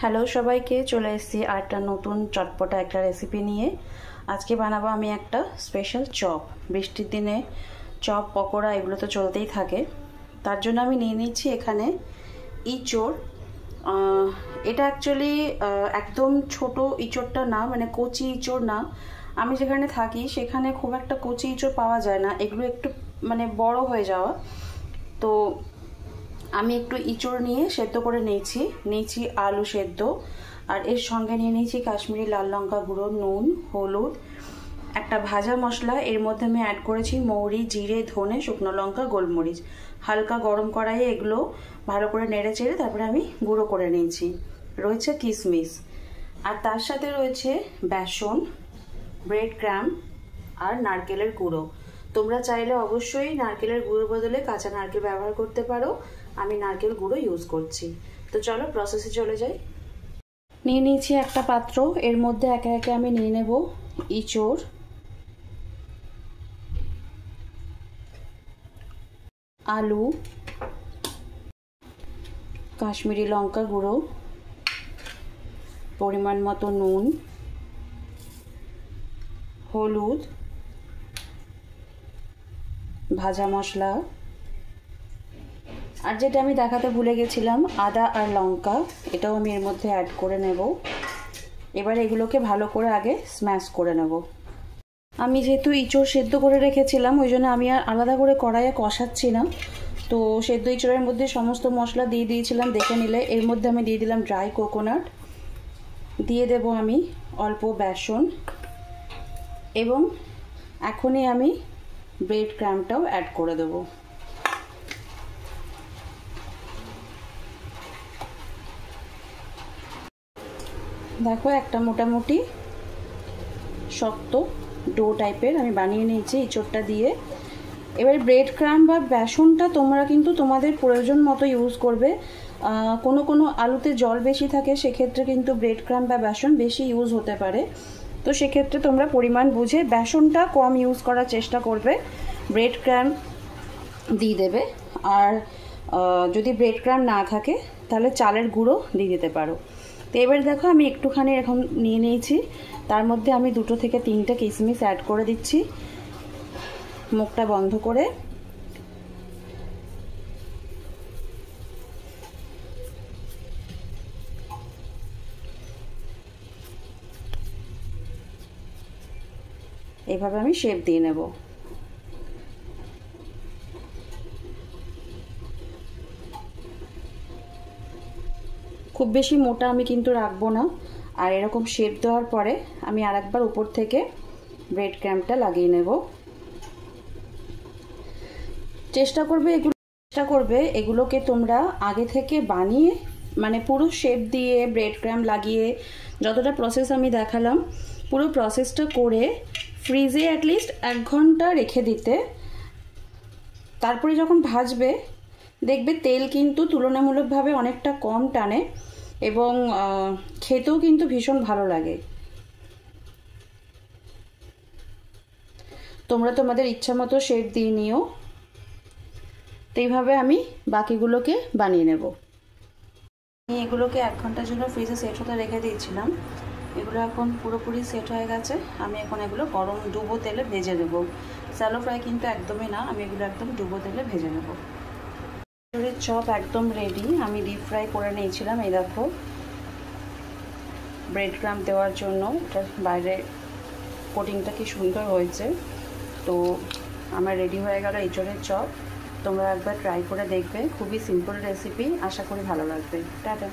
Hello সবাইকে, চলে এসেছি আরেকটা নতুন চটপটা একটা রেসিপি নিয়ে। আজকে বানাবো আমি একটা স্পেশাল চপ। বৃষ্টির দিনে চপ পকোড়া এগুলো তো চলতেই থাকে। তার জন্য আমি নিয়ে নিচ্ছি এখানে ইঁচড়। এটা অ্যাকচুয়ালি একদম ছোট ইঁচড়টা না, মানে কচি ইঁচড় না। আমি যেখানে থাকি সেখানে খুব একটা কচি ইঁচড় পাওয়া যায় না, এগুলো একটু মানে বড় হয়ে যাওয়া। তো আমি একটু ইঁচড় নিয়ে সেদ্ধ করে নিয়েছি আলু সেদ্ধ, আর এর সঙ্গে নিয়ে নিয়েছি কাশ্মীরি লাল লঙ্কা গুঁড়ো, নুন, হলুদ, একটা ভাজা মশলা। এর মধ্যে আমি অ্যাড করেছি মৌরি, জিরে, ধনে, শুকনো লঙ্কা, গোলমরিচ। হালকা গরম কড়াইয়ে এগুলো ভালো করে নেড়ে চেড়ে তারপরে আমি গুঁড়ো করে নিয়েছি। রয়েছে কিশমিশ, আর তার সাথে রয়েছে বেসন, ব্রেড ক্রাম আর নারকেলের গুঁড়ো। তোমরা চাইলে অবশ্যই নারকেলের গুঁড়োর বদলে কাঁচা নারকেল ব্যবহার করতে পারো। আমি নারকেল গুঁড়ো ইউজ করছি। তো চলো প্রসেসে চলে যাই। নিয়ে নিয়েছি একটা পাত্র, এর মধ্যে একে একে আমি নিয়ে নেব ইঁচড়, আলু, কাশ্মীরি লঙ্কা গুঁড়ো, পরিমাণ মতো নুন, হলুদ, ভাজা মশলা, আর যেটা আমি দেখাতে ভুলে গেছিলাম আদা আর লঙ্কা, এটাও আমি এর মধ্যে অ্যাড করে নেব। এবার এগুলোকে ভালো করে আগে স্ম্যাশ করে নেব। আমি যেহেতু ইঁচড় সেদ্ধ করে রেখেছিলাম ওই জন্য আমি আর আলাদা করে কড়াইয়ে কষাচ্ছি না। তো সেদ্ধ ইঁচড়ের মধ্যে সমস্ত মশলা দিয়ে দিয়েছিলাম, দেখে নিলে। এর মধ্যে আমি দিয়ে দিলাম ড্রাই কোকোনাট, দিয়ে দেব আমি অল্প বেসন, এবং এখনই আমি ব্রেড ক্রাম্বটাও অ্যাড করে দেবো। দেখো একটা মোটামুটি শক্ত ডো টাইপের আমি বানিয়ে নিয়েছি ইঁচড়টা দিয়ে। এবার ব্রেড ক্রাম্ব বা বেসনটা তোমরা কিন্তু তোমাদের প্রয়োজন মতো ইউজ করবে। কোনো আলুতে জল বেশি থাকে, সেক্ষেত্রে কিন্তু ব্রেড ক্রাম্ব বা বেসন বেশি ইউজ হতে পারে। তো সেক্ষেত্রে তোমরা পরিমাণ বুঝে বেসনটা কম ইউজ করার চেষ্টা করবে, ব্রেড ক্রাম্ব দিয়ে দেবে। আর যদি ব্রেড ক্রাম্ব না থাকে তাহলে চালের গুঁড়ো দিয়ে দিতে পারো। তো এবার দেখো আমি একটুখানি এখন নিয়ে নিয়েছি, তার মধ্যে আমি 2 থেকে 3টে কিশমিশ অ্যাড করে দিচ্ছি, মুখটা বন্ধ করে। এইভাবে আমি শেপ দিয়ে নেব। খুব বেশি মোটা আমি কিন্তু রাখবো না। আর এরকম শেপ দেওয়ার পরে আমি আরেকবার উপর থেকে ব্রেড ক্রাম্বটা লাগিয়ে নেব। চেষ্টা করবে এগুলোকে তোমরা আগে থেকে বানিয়ে, মানে পুরো শেপ দিয়ে ব্রেড ক্রাম্ব লাগিয়ে যতটা প্রসেস আমি দেখালাম পুরো প্রসেসটা করে ফ্রিজে অ্যাটলিস্ট 1 ঘন্টা রেখে দিতে। তারপরে যখন ভাজবে দেখবে তেল কিন্তু তুলনামূলকভাবে অনেকটা কম টানে, এবং খেতেও কিন্তু ভীষণ ভালো লাগে। তোমরা তোমাদের ইচ্ছা মতো শেপ দিয়ে নিও। তো এইভাবে আমি বাকিগুলোকে বানিয়ে নেব। আমি এগুলোকে 1 ঘন্টার জন্য ফ্রিজে সেট হতে রেখে দিয়েছিলাম। এগুলো এখন পুরোপুরি সেট হয়ে গেছে। আমি এখন এগুলো গরম ডুবো তেলে ভেজে নেব। স্যালো ফ্রাই কিন্তু একদমই না, আমি এগুলো একদম ডুবো তেলে ভেজে নেব। ইঁচড়ের চপ একদম রেডি। আমি ডিপ ফ্রাই করে নিয়েছিলাম। এই দেখো ব্রেড ক্রাম্ব দেওয়ার জন্য এটার বাইরের কোটিংটা কি সুন্দর হয়েছে। তো আমার রেডি হয়ে গেল ইঁচড়ের চপ। তোমরা একবার ট্রাই করে দেখবে, খুবই সিম্পল রেসিপি, আশা করি ভালো লাগবে। টাটা।